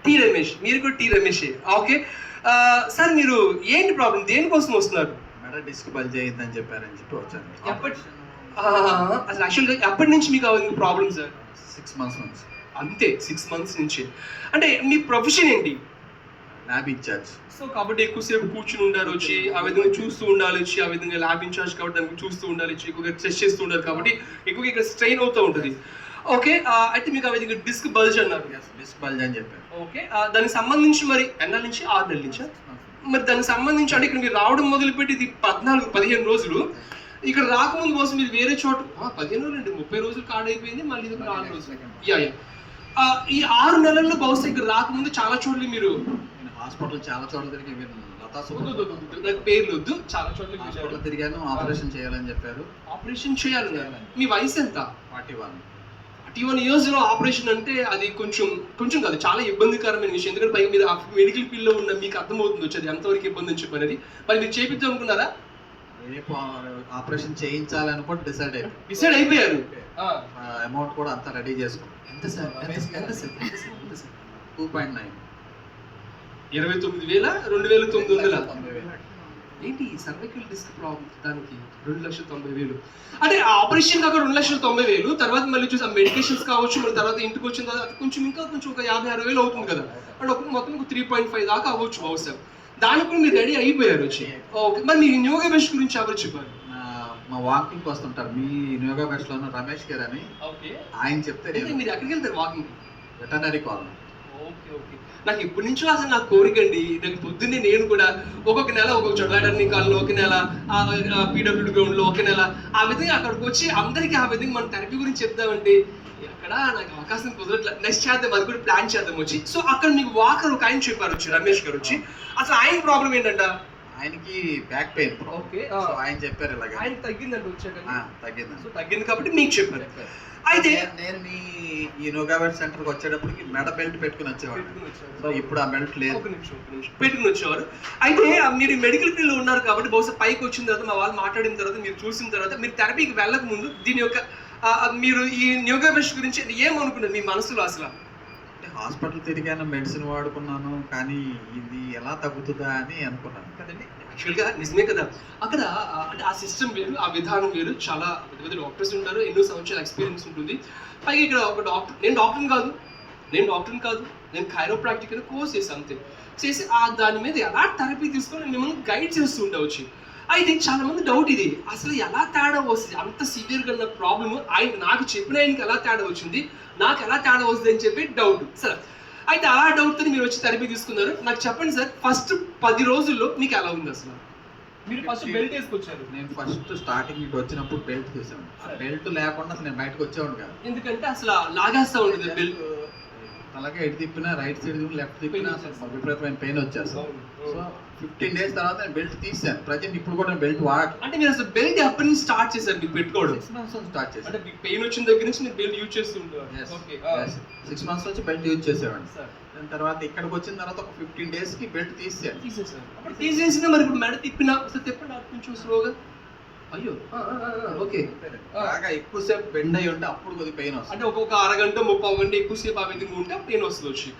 Tea Ramesh, మీరు కూడా tea రమేషే. Okay sir, మీరు ఏంటి ప్రాబ్లం, దేనికోసం వస్తున్నారు? మెడ డిస్క్ బల్జ్ అయ్యిందని చెప్పారని చెప్పి వచ్చాను. అసలు యాక్చువల్గా ఎప్పటి నుంచి మీకు ప్రాబ్లమ్ సార్? 6 months నుంచి. అంతే, 6 months నుంచి. అంటే మీ ప్రొఫెషన్ ఏంటి? Lab incharge. సో కాబట్టి ఎక్కువసేపు కూర్చుని ఉండాలి వచ్చి, ఆ విధంగా చూస్తూ ఉండాలి వచ్చి, ఆ విధంగా ల్యాబ్ ఇన్ఛార్జ్ కాబట్టి దానికి చూస్తూ ఉండాలి వచ్చి, ఎక్కువగా టెస్ట్ చేస్తూ ఉండాలి కాబట్టి ఎక్కువగా ఇక్కడ స్ట్రెయిన్ అవుతూ ఉంటుంది. ఓకే అయితే మీకు ఆ విధంగా డిస్క్ బల్జ్ అన్నారు. డిస్క్ బల్జ్ అని చెప్పారు. ఓకే దానికి సంబంధించి మరి ఎన్నాళ్ళ నుంచి? 6 నెలల నుంచా? మరి దానికి సంబంధించి అంటే ఇక్కడ మీరు రావడం మొదలుపెట్టి ఇది 14-15 రోజులు, ఇక్కడ రాకముందు కోసం మీరు వేరే చోట 15 రోజులు అండి, 30 రోజులు కార్డ్ అయిపోయింది, మళ్ళీ ఇది 4 రోజులు. ఈ 6 నెలల్లో బహుశా ఇక్కడ రాకముందు చాలా చోట్ల మీరు హాస్పిటల్ చాలా చోట్ల తిరిగి నాకు పేర్లు వద్దు, చాలా చోట్ల హాస్పిటల్ తిరిగాను. ఆపరేషన్ చేయాలని చెప్పారు. ఆపరేషన్ చేయాలి. మీ వయసు ఎంత? 41 years లో ఆపరేషన్ అంటే అది కొంచెం కాదు, చాలా ఇబ్బందికరమైన విషయం. ఎందుకంటే పైగా మీరు మెడికల్ ఫీల్డ్ లో ఉన్న మీకు అర్థమవుతుంది వచ్చేది ఎంతవరకు ఇబ్బంది అని చెప్పనేది. మరి మీరు చేపిద్దాం అనుకున్నారా? రేపు ఆపరేషన్ చేయించాలని కూడా డిసైడ్ అయిపోయారు. అమౌంట్ కూడా అంతా రెడీ చేసుకున్నాం. ఎంత సార్? 2.9. 29,000 2,900 ఏంటి సర్వైకల్ డిస్క్ ప్రాబ్లం, దానికి 2,90,000. అంటే ఆపరేషన్ కాక 2,90,000, తర్వాత మళ్ళీ చూసి మెడికేషన్స్ కావచ్చు, మళ్ళీ తర్వాత ఇంటికి వచ్చిన తర్వాత కొంచెం ఒక 50,000-60,000 అవుతుంది కదా. అంటే మొత్తం 3.5 దాకా అవ్వచ్చు బహుశా. దానికి కూడా మీరు రెడీ అయిపోయారు వచ్చి. ఓకే మరి మీ యోగా బెస్ట్ గురించి ఎవరు చెప్పారు? మా వాకింగ్ వస్తుంటారు మీ యోగా బెస్ట్ లో రమేష్ గారు అని. ఆయన చెప్తే మీరు ఎక్కడికి వెళ్తారు వాకింగ్? Veterinary colony. ఓకే నాకు ఇప్పటి నుంచో అసలు నాకు కోరిక అండి. నాకు పొద్దున్నే నేను కూడా ఒక్కొక్క నెల ఒక్కొక్క చోట వెటర్నరీ కాలనీలో ఒక నెల, పీడబ్ల్యూడి గ్రౌండ్ లో ఒక నెల, ఆ విధంగా అక్కడికి వచ్చి అందరికీ ఆ విధంగా మన థెరపీ గురించి చెప్దామంటే అక్కడ నాకు అవకాశం కుదరట్లే. నెక్స్ట్ చేద్దాం, అది కూడా ప్లాన్ చేద్దాం వచ్చి. సో అక్కడ మీకు వాకర్ ఒక ఆయన చెప్పారు వచ్చి, రమేష్ గారు వచ్చి. అసలు ఆయన ప్రాబ్లం ఏంటంట? ఆయనకి బ్యాక్ పెయిన్. ఓకే ఆయన చెప్పారు ఇలాగ. ఆయన తగ్గిందండి వచ్చాక? తగ్గింది. సో తగ్గింది కాబట్టి మీకు చెప్పారు. అయితే నేను మీ ఈ యోగాబెట్ సెంటర్కి వచ్చేటప్పటికి మెడ బెల్ట్ పెట్టుకుని వచ్చేవాడు. సో ఇప్పుడు ఆ బెల్ట్ లేదు. ఒక నిమిషం పెట్టుకుని వచ్చేవారు. అయితే మీరు మెడికల్ ఫీల్డ్ లో ఉన్నారు కాబట్టి బహుశా పైకి వచ్చిన తర్వాత మా వాళ్ళు మాట్లాడిన తర్వాత మీరు చూసిన తర్వాత మీరు థెరపీకి వెళ్ళక ముందు దీని యొక్క మీరు ఈ యోగాబెట్ గురించి ఏమనుకున్నారు మీ మనసులో అసలు? హాస్పిటల్ తిరిగాను, మెడిసిన్ వాడుకున్నాను, కానీ ఇది ఎలా తగ్గుతుందా అని అనుకున్నాను కదండి. యాక్చువల్గా నిజమే కదా, అక్కడ అంటే ఆ సిస్టమ్ వేరు, ఆ విధానం వేరు. చాలా పెద్ద డాక్టర్స్ ఉంటారు, ఎన్నో సంవత్సరాల ఎక్స్పీరియన్స్ ఉంటుంది. పైగా ఇక్కడ ఒక డాక్టర్, నేను డాక్టర్ని కాదు, నేను కైరోప్రాక్టికల్ కోర్స్ చేసి అంతే చేసి దాని మీద ఎలా థెరపీ తీసుకొని మిమ్మల్ని గైడ్ చేస్తూ ఉండవచ్చు. అయితే చాలా మంది డౌట్ ఇది, అసలు ఎలా తేడా వస్తుంది, అంత సివియర్గా ఉన్న ప్రాబ్లమ్ ఆయన నాకు చెప్పిన ఆయనకి ఎలా తేడా వచ్చింది, నాకు ఎలా తేడా వస్తుంది అని చెప్పి డౌట్. సరే అయితే ఆ డౌట్తో మీరు వచ్చి థెరపీ తీసుకున్నారు. నాకు చెప్పండి సార్, ఫస్ట్ 10 రోజుల్లో మీకు ఎలా ఉంది అసలు? మీరు ఫస్ట్ బెల్ట్ వేసుకొచ్చారు. నేను ఫస్ట్ స్టార్టింగ్ ఇటు వచ్చినప్పుడు బెల్ట్ తీసాను. బెల్ట్ లేకుండా అసలు నేను బయటకు వచ్చేవాడు కాదు. ఎందుకంటే అసలు లాగేస్తా ఉండేది బెల్ట్. అలాగే ఎటు తిప్పినా, రైట్ సైడ్ లెఫ్ట్ తిప్పినా అసలు విపరీతమైన పెయిన్ వచ్చేస్తాను. సో 15 days తర్వాత నేను బెల్ట్ తీసాను. ప్రజెంట్ ఇప్పుడు కూడా బెల్ట్ అంటే మీరు అసలు బెల్ట్ ఎప్పటి నుంచి స్టార్ట్ చేశారు మీరు పెట్టుకోవడం? 6 months స్టార్ట్ చేశాను. అంటే మీకు పెయిన్ వచ్చిన దగ్గర నుంచి మీరు బెల్ట్ యూజ్ చేస్తూ ఉంటారు? 6 months నుంచి బెల్ట్ యూజ్ చేసేవాడిని. దాని తర్వాత ఇక్కడికి వచ్చిన తర్వాత ఒక 15 days కి బెల్ట్ తీసేసాను. అప్పుడు తీసేసినా మరి ఇప్పుడు మెడ తిప్పినా తిప్పండి కొంచెం స్లోగా. అయ్యో ఓకే బాగా ఎక్కువసేపు బెండ్ అయ్యి ఉంటే అప్పుడు కొద్దిగా పెయిన్ వస్తుంది. అంటే ఒక్కొక్క అరగంట 30 గంట ఎక్కువసేపు ఆ విధంగా ఉంటే పెయిన్ వస్తుంది వచ్చి.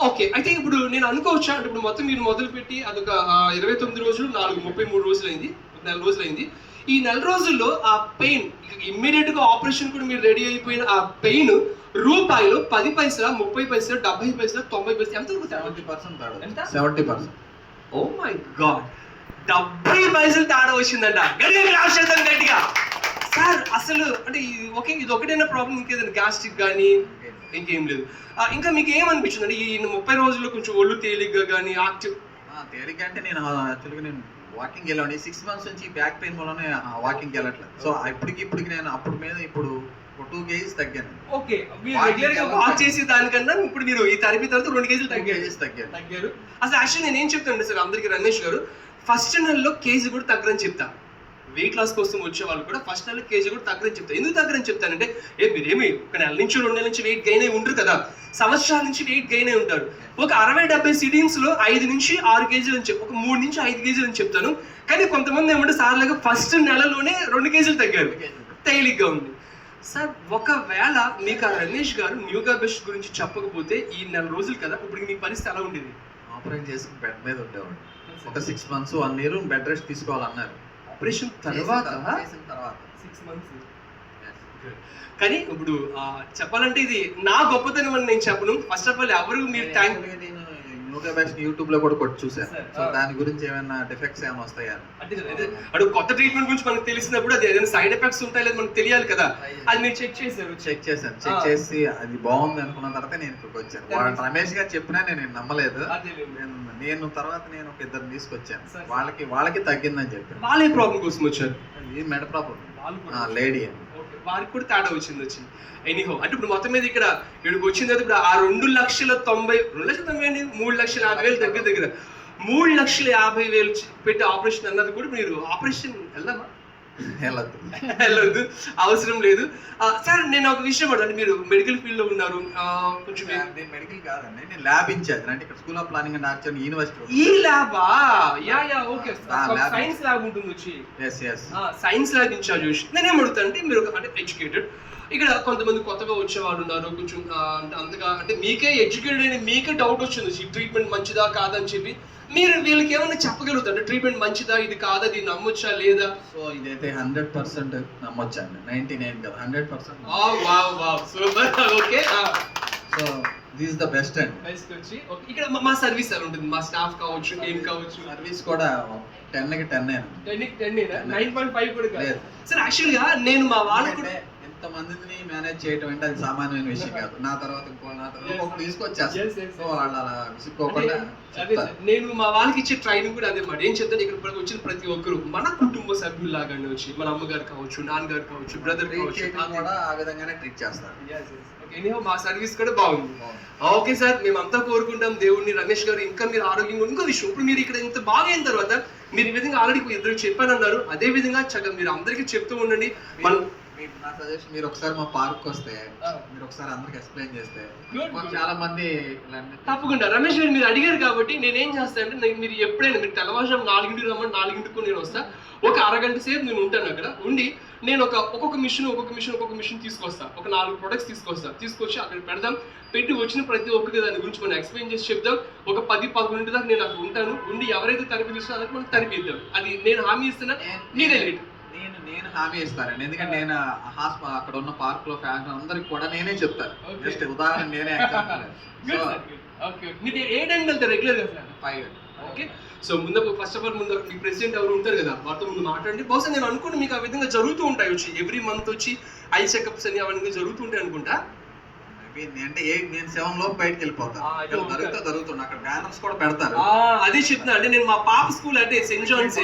ఓకే అయితే ఇప్పుడు నేను అనుకోవచ్చా అంటే ఇప్పుడు మొత్తం మీరు మొదలుపెట్టి అదొక 29 రోజులు 33 రోజులు అయింది, 1 రోజులు అయింది. ఈ 1 రోజుల్లో ఆ పెయిన్ ఇమ్మీడియట్ గా ఆపరేషన్ కూడా మీరు రెడీ అయిపోయిన ఆ పెయిన్ రూపాయలు 10 పైసలు, 30 పైసలు, 70 పైసలు, 90 పైసలు ఎంత? 70%. ఓ మై గాడ్, 70 పైసలు తేడా వచ్చిందంట. గట్టిగా సార్ అసలు అంటే ఇది ఒకటైనా ప్రాబ్లం, ఇంకేదైనా గ్యాస్ట్రిక్ కానీ ఇంకేం లేదు? ఇంకా మీకు ఏమనిపించింది అంటే ఈ 30 రోజుల్లో కొంచెం ఒళ్ళు తేలిగ్గా కానీ యాక్టివ్? తేలిగ్గా అంటే నేను యాక్చువల్గా నేను వాకింగ్ వెళ్ళండి. 6 months నుంచి బ్యాక్ పెయిన్ వల్లనే వాకింగ్ వెళ్ళట్లేదు. సో ఇప్పటికి నేను అప్పుడు మీద ఇప్పుడు 2 kgs తగ్గాను. ఓకే మీరు రెగ్యులర్ గా వాక్ చేసే దానికన్నా ఇప్పుడు మీరు ఈ థెరపీ తర్వాత 2 kgs తగ్గారు. అసలు యాక్చువల్లీ నేను ఏం చెప్తాను సార్ అందరికి, రమేష్ గారు ఫస్ట్ నెలలో కేజీ కూడా తగ్గరని చెప్తా. వెయిట్ లాస్ కోసం వచ్చే వాళ్ళు కూడా ఫస్ట్ నెల కేజీ కూడా తగ్గరని చెప్తాను. ఎందుకు తగ్గరని చెప్తానంటే మీరేమి ఒక నెల నుంచి 2 నెలల నుంచి వెయిట్ గెయిన్ అయి ఉంటారు కదా, సంవత్సరాల నుంచి వెయిట్ గెయిన్ అయి ఉంటారు. ఒక 60-70 సిట్టింగ్స్ లో 5 నుంచి 6 kgs అని చెప్పి ఒక 3 నుంచి 5 kgs అని చెప్తాను. కానీ కొంతమంది ఏమంటే సార్లాగా ఫస్ట్ నెలలోనే 2 kgs తగ్గారు, తేలిగ్గా ఉంది. సార్ ఒకవేళ మీకు ఆ రమేష్ గారు న్యూగా బెస్ట్ గురించి చెప్పకపోతే ఈ 4 రోజులు కదా ఇప్పుడు మీ పరిస్థితి ఎలా ఉండేది? ఆపరేట్ చేసి బెడ్ మీద ఉండేవాడు. ఒక 6 months 1 year బెడ్ రెస్ట్ తీసుకోవాలన్నారు. ఆపరేషన్ తర్వాత చేసిన తర్వాత 6 months. కానీ ఇప్పుడు చెప్పాలంటే ఇది నా గొప్పతనం అని నేను చెప్పను. ఫస్ట్ ఆఫ్ ఆల్ ఎవరు మీరు థ్యాంక్ నేను న్యూగా బెస్ట్ యూట్యూబ్ లో కూడా కొట్టి చూసాను. Sir, సో దాని గురించి ఏమైనా డిఫెక్ట్స్ ఏమైనా వస్తాయా అంటే అడు కొత్త ట్రీట్మెంట్ గురించి మనకు తెలిసినప్పుడు అది ఏదైనా సైడ్ ఎఫెక్ట్స్ ఉంటాయి లేదు మనకు తెలియాలి కదా, అది మీరు చెక్ చేశారు. చెక్ చేసి అది బాగుంది అనుకున్న తర్వాత నేను ఇక్కడికి వచ్చాను. వాడు రమేష్ గారు చెప్పినా నేను నమ్మలేదు. నేను తర్వాత నేను ఒక 2 తీసుకొచ్చాను. వాళ్ళకి తగ్గిందని చెప్పాను. వాళ్ళే ప్రాబ్లం కోసం వచ్చారు, ఇది మెడ ప్రాబ్లం లేడీ అని. వారికి కూడా తేడా వచ్చింది. ఎనీహో అంటే ఇప్పుడు మొత్తం మీద ఇక్కడ ఇక్కడికి వచ్చింది ఇప్పుడు ఆ 2,90,000 3,50,000 దగ్గర 3,50,000 పెట్టి ఆపరేషన్ అన్నది కూడా మీరు ఆపరేషన్ వెళ్దామా? వెళ్ళొద్దు, అవసరం లేదు. సార్ నేను ఒక విషయం అడగండి, మీరు మెడికల్ ఫీల్డ్ లో ఉన్నారు కొంచెం. నేను మెడికల్ కాదండి, నేను ల్యాబ్ ఇన్ఛార్జ్ అంటే ఇక్కడ school of planning and archer university. ఈ ల్యాబా? యా ఓకే, సైన్స్ ల్యాబ్ ఉంటుంది వచ్చి. Science lab incharge. నేనేం అడుగుతా అంటే మీరు అంటే ఎడ్యుకేటెడ్, ఇక్కడ కొంతమంది కొత్తగా వచ్చే వాళ్ళు ఉన్నారు కొంచెం అంతగా అంటే మీకే ఎడ్యుకేటెడ్ అని మీకే డౌట్ వచ్చింది ఈ ట్రీట్మెంట్ మంచిదా కాదని చెప్పి. మీరు వీళ్ళకి ఏమన్నా చెప్పగలుగుతారు ట్రీట్మెంట్ మంచిదా ఇది కాదా దీన్ని నమ్మొచ్చా లేదా? సో ఇదైతే 100% నమ్మొచ్చండి. 99 కదా 100%. Super, okay. So this the best and best వచ్చి ఇక్కడ మా సర్వీస్ ఎలా ఉంటుంది, మా స్టాఫ్ కావచ్చు టీమ్ కావచ్చు. సర్వీస్ కూడా 10కి 10 9.5 కూడా కాదు సార్. యాక్చువల్ గా నేను మా వాళ్ళకి ఎంతమందిని మేనేజ్ చేయటం అంటే అది సామాన్యమైన విషయం కాదు. నా తర్వాత తీసుకొచ్చేస్తాను. సో వాళ్ళు అలా విసుక్కోకుండా. నేను మా వాళ్ళకి ఇచ్చే ట్రైనింగ్ కూడా అదే మాట. ఏం చెప్తాను, ఇక్కడ వచ్చిన ప్రతి ఒక్కరు మన కుటుంబ సభ్యుల్లాగానే వచ్చి మన అమ్మగారు కావచ్చు, నాన్నగారు కావచ్చు, బ్రదర్ కావచ్చు కూడా ఆ విధంగానే ట్రీట్ చేస్తారు. మా సర్వీస్ కూడా బాగుంది. ఓకే సార్, మేమంతా కోరుకుంటాం దేవుడిని రమేష్ గారు ఇంకా మీరు ఆరోగ్యంగా. ఇంకో విషయం, ఇప్పుడు మీరు ఇక్కడ ఇంత బాగా అయిన తర్వాత మీరు ఈ విధంగా ఆల్రెడీ 2 చెప్పానన్నారు, అదే విధంగా చక్కగా మీరు అందరికీ చెప్తూ ఉండండి. నా సజెషన్ మీరు ఒకసారి మా పార్క్ వస్తే మీరు ఒకసారి అందరికి ఎక్స్ప్లెయిన్ చేస్తే చాలా మంది తప్పకుండా. రమేష్ గారు మీరు అడిగారు కాబట్టి నేనేం చేస్తానంటే మీరు ఎప్పుడైనా మీరు తెల్లవారుజాము 4కి రమ్మని 4కి నేను వస్తా. ఒక అరగంట సేపు నేను ఉంటాను అక్కడ ఉండి నేను ఒక్కొక్క మిషన్ తీసుకొస్తా. ఒక 4 ప్రొడక్ట్స్ తీసుకొచ్చి అక్కడ పెడదాం. పెట్టి వచ్చిన ప్రతి ఒక్కరికి దాని గురించి మనం ఎక్స్ప్లెయిన్ చేసి చెప్దాం. ఒక 10-11 దాకా నేను అక్కడ ఉంటాను. ఉండి ఎవరైతే థెరపీ తీసుకున్నా మనం థెరపీ ఇద్దాం. అది నేను హామీ ఇస్తున్నా, మీరే లేట్. నేను హామీ ఇస్తానండి, ఎందుకంటే నేను అక్కడ ఉన్న పార్క్ లో ఫ్యాన్స్ అందరికి కూడా నేనే చెప్తాను. జస్ట్ ఉదాహరణ నేనే. మీరు ఏ టైంకి వెళ్తారు రెగ్యులర్ గా? 5. Okay. So first of all ముందు మీ ప్రెసిడెంట్ ఎవరు ఉంటారు కదా, వారితో ముందు మాట్లాడండి. బహుశా నేను అనుకుంటే మీకు ఆ విధంగా జరుగుతూ ఉంటాయి వచ్చి ఎవ్రీ మంత్ వచ్చి ఐ చెకప్స్ అని అవన్నీ జరుగుతూ ఉంటాయి అనుకుంటా. అంటే నేను 7 లోపు బయటకు వెళ్ళిపోతాను. జరుగుతుంది అక్కడ బ్యానర్స్ కూడా పెడతారు. అదే చెప్తున్నా అంటే నేను మా పాప స్కూల్ అంటే సెయింట్ జాన్స్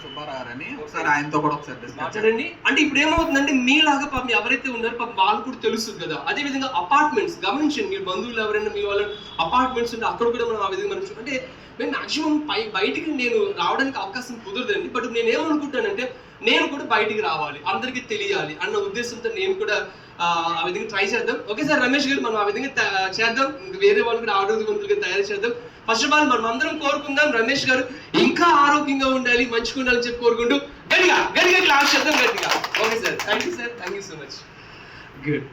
సుబ్బారావు అని ఒకసారి ఆయనతో కూడా ఒకసారి మాట్లాడండి. అంటే ఇప్పుడు ఏమవుతుందంటే మీలాగా పాపం ఎవరైతే ఉన్నారో పాపం వాళ్ళు కూడా తెలుస్తుంది కదా. అదే విధంగా అపార్ట్మెంట్స్ గమనించండి, మీరు బంధువులు ఎవరైనా మీ వాళ్ళ అపార్ట్మెంట్స్ ఉంటే అక్కడ కూడా మనం ఆ విధంగా మనం అంటే నేను మాక్సిమం బయటికి నేను రావడానికి అవకాశం కుదరదండి. బట్ నేను ఏమనుకుంటానంటే నేను కూడా బయటికి రావాలి, అందరికీ తెలియాలి అన్న ఉద్దేశంతో నేను కూడా ఆ విధంగా ట్రై చేద్దాం. ఓకే సార్ రమేష్ గారు, మనం ఆ విధంగా చేద్దాం. వేరే వాళ్ళు కూడా ఆరోగ్యవంతులుగా తయారు చేద్దాం. ఫస్ట్ ఆఫ్ ఆల్ మనం అందరం కోరుకుందాం రమేష్ గారు ఇంకా ఆరోగ్యంగా ఉండాలి, మంచిగా ఉండాలని చెప్పి కోరుకుంటూ గట్టిగా క్లాస్ చేద్దాం గట్టిగా. Okay sir, thank you so much. Good.